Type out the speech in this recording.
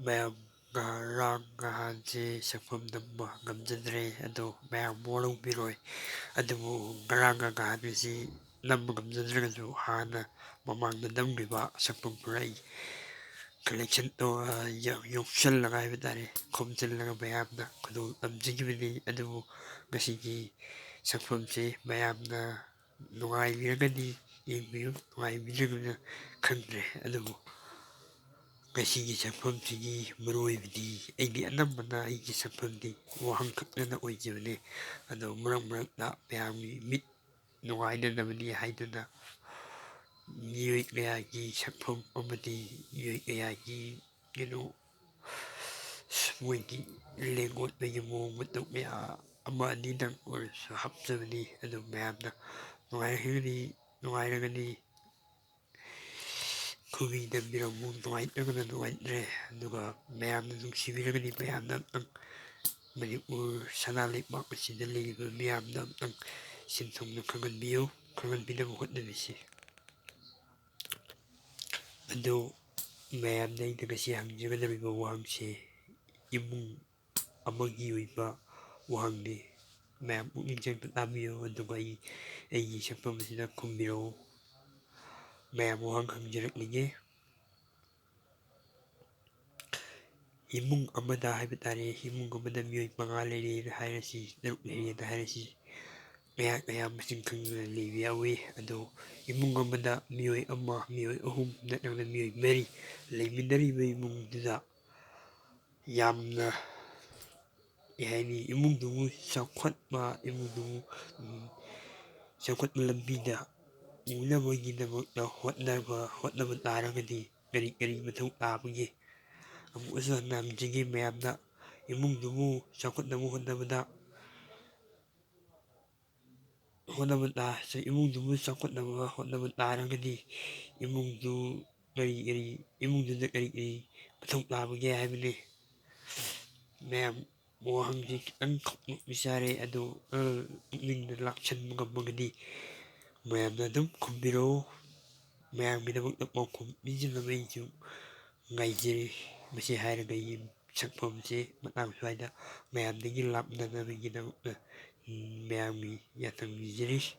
ꯃꯌꯥꯝ ꯉꯔꯥꯡ ꯅꯍꯥꯟꯁꯦ ꯁꯛꯐꯝ ꯅꯝꯕ ꯉꯝꯖꯗ꯭ꯔꯦ ꯑꯗꯣ ꯃꯌꯥꯝ ꯋꯥꯔꯧꯕꯤꯔꯣꯏ ꯑꯗꯨꯕꯨ ꯉꯔꯥꯡꯒ ꯅꯍꯥꯟꯒꯁꯤ ꯅꯝꯕ ꯉꯝꯖꯗ꯭ꯔꯒꯁꯨ ꯍꯥꯟꯅ ꯃꯃꯥꯡꯗ ꯅꯝꯈꯤꯕ ꯁꯛꯐꯝ ꯈꯔ ꯑꯩ ꯀꯂꯦꯛꯁꯟ ꯌꯣꯛꯁꯜꯂꯒ ꯍꯥꯏꯕ ꯇꯥꯔꯦ ꯈꯣꯝꯖꯤꯜꯂꯒ ꯃꯌꯥꯝꯅ ꯈꯨꯗꯣꯜ ꯇꯝꯖꯈꯤꯕꯅꯤ ꯑꯗꯨꯕꯨ ꯉꯁꯤꯒꯤ ꯁꯛꯐꯝꯁꯦ ꯃꯌꯥꯝꯅ ꯅꯨꯡꯉꯥꯏꯕꯤꯔꯒꯗꯤ ꯌꯦꯡꯕꯤꯌꯨ ꯅꯨꯡꯉꯥꯏꯕꯤꯗ꯭ꯔꯒꯅ ꯈꯪꯗ꯭ꯔꯦ ꯑꯗꯨꯕꯨ ꯉꯁꯤꯒꯤ ꯁꯛꯐꯝꯁꯤꯒꯤ ꯃꯔꯨꯑꯣꯏꯕꯗꯤ ꯑꯩꯒꯤ ꯑꯅꯝꯕꯅ ꯑꯩꯒꯤ ꯁꯛꯐꯝꯗꯤ ꯋꯥꯍꯪ ꯈꯛꯇꯅ ꯑꯣꯏꯖꯕꯅꯤ ꯑꯗꯣ ꯃꯔꯛ ꯃꯔꯛꯇ ꯃꯌꯥꯝꯒꯤ ꯃꯤꯠ ꯅꯨꯡꯉꯥꯏꯅꯅꯕꯅꯤ ꯍꯥꯏꯗꯨꯅ ꯃꯤꯑꯣꯏ ꯀꯌꯥꯒꯤ ꯁꯛꯐꯝ ꯑꯃꯗꯤ ꯃꯤꯑꯣꯏ ꯀꯌꯥꯒꯤ ꯃꯣꯏꯒꯤ ꯂꯦꯡ-ꯑꯣꯠꯄꯒꯤ ꯃꯑꯣꯡ ꯃꯇꯧ ꯀꯌꯥ ꯑꯃ ꯑꯅꯤꯗꯪ ꯑꯣꯏꯔꯁꯨ ꯍꯥꯞꯆꯕꯅꯤ ꯑꯗꯨ ꯃꯌꯥꯝꯅ ꯅꯨꯡꯉꯥꯏꯔꯒꯅꯤ ꯈꯨꯕꯤꯗꯕꯤꯔꯝꯃꯨ ꯅꯨꯡꯉꯥꯏꯇ꯭ꯔꯒꯅ ꯅꯨꯡꯉꯥꯏꯇ꯭ꯔꯦ ꯑꯗꯨꯒ ꯃꯌꯥꯝꯅ ꯅꯨꯡꯁꯤꯕꯤꯔꯒꯗꯤ ꯃꯌꯥꯝꯅ ꯑꯝꯇꯪ ꯃꯅꯤꯄꯨꯔ ꯁꯅꯥ ꯂꯩꯕꯥꯛ ꯑꯁꯤꯗ ꯂꯩꯔꯤꯕ ꯃꯤꯌꯥꯝꯗ ꯑꯝꯇꯪ ꯁꯤꯟꯊꯨꯡꯅ ꯈꯪꯍꯟꯕꯤꯅꯕ ꯍꯣꯠꯅꯕꯤꯁꯤ ꯑꯗꯨ ꯃꯌꯥꯝꯗ ꯑꯩꯅ ꯉꯁꯤ ꯍꯪꯖꯒꯗꯧꯔꯤꯕ ꯋꯥꯍꯪꯁꯤ ꯏꯃꯨꯡ ꯑꯃꯒꯤ ꯑꯣꯏꯕ ꯋꯥꯍꯪꯅꯤ ꯃꯌꯥꯝ ꯄꯨꯛꯅꯤꯡ ꯆꯪꯅ ꯇꯥꯕꯤꯌꯨ ꯑꯗꯨꯒ ꯑꯩꯒꯤ ꯁꯛꯐꯝ ꯑꯁꯤꯗ ꯈꯨꯝꯕꯤꯔꯛꯎ ꯃꯌꯥꯝ ꯋꯥꯍꯪ ꯍꯪꯖꯔꯛꯂꯤꯒꯦ ꯏꯃꯨꯡ ꯑꯃꯗ ꯍꯥꯏꯕ ꯇꯥꯔꯦ ꯏꯃꯨꯡ ꯑꯃꯗ ꯃꯤꯑꯣꯏ 5 ꯂꯩꯔꯦꯅ ꯍꯥꯏꯔꯁꯤ 6 ꯂꯩꯔꯦꯅ ꯍꯥꯏꯔꯁꯤ ꯀꯌꯥ ꯃꯁꯤꯡ ꯈꯪꯗꯅ ꯂꯩꯕ ꯌꯥꯎꯏ ꯑꯗꯣ ꯏꯃꯨꯡ ꯑꯃꯗ ꯃꯤꯑꯣꯏ 1 ꯃꯤꯑꯣꯏ 3 ꯅꯠꯇ꯭ꯔꯒꯅ ꯃꯤꯑꯣꯏ 4 ꯂꯩꯃꯤꯟꯅꯔꯤꯕ ꯏꯃꯨꯡꯗꯨꯗ ꯌꯥꯝꯅ ꯏꯃꯨꯡꯗꯨꯕꯨ ꯆꯥꯎꯈꯠꯄ ꯏꯃꯨꯡꯗꯨꯕꯨ ꯆꯥꯎꯈꯠꯄ ꯂꯝꯕꯤꯗ ꯎꯅꯕꯒꯤꯗꯃꯛꯇ ꯍꯣꯠꯅꯕ ꯇꯥꯔꯒꯗꯤ ꯀꯔꯤ ꯃꯊꯧ ꯇꯥꯕꯒꯦ ꯑꯃꯨꯛꯀꯁꯨ ꯍꯟꯅ ꯍꯪꯖꯒꯦ ꯃꯌꯥꯝꯅ ꯏꯃꯨꯡꯗꯨꯕꯨ ꯆꯥꯎꯈꯠꯅꯕ ꯍꯣꯠꯅꯕ ꯇꯥꯔꯒꯗꯤ ꯏꯃꯨꯡꯗꯨꯗ ꯀꯔꯤ ꯃꯊꯧ ꯇꯥꯕꯒꯦ ꯍꯥꯏꯕꯅꯤ ꯃꯌꯥꯝ ꯋꯥꯍꯪꯁꯤ ꯈꯤꯇꯪ ꯋꯤꯆꯥꯔꯦ ꯑꯗꯨ ꯄꯨꯛꯅꯤꯡꯗ ꯂꯥꯛꯁꯟꯕ ꯉꯝꯃꯒꯗꯤ ꯃꯌꯥꯝꯅ ꯑꯗꯨꯝ ꯈꯨꯝꯕꯤꯔꯛꯎ ꯃꯌꯥꯝꯒꯤꯗꯃꯛꯇ ꯄꯥꯎꯈꯨꯝ ꯄꯤꯖꯅꯕ ꯑꯩꯁꯨ ꯉꯥꯏꯖꯔꯤ ꯃꯁꯤ ꯍꯥꯏꯔꯒ ꯑꯩꯒꯤ ꯁꯛꯐꯝꯁꯦ ꯃꯇꯥꯡ ꯁ꯭ꯋꯥꯏꯗ ꯃꯌꯥꯝꯗꯒꯤ ꯂꯥꯞꯅꯅꯕꯒꯤꯗꯃꯛꯇ ꯃꯌꯥꯝꯒꯤ ꯌꯥꯊꯪ ꯅꯤꯖꯔꯤ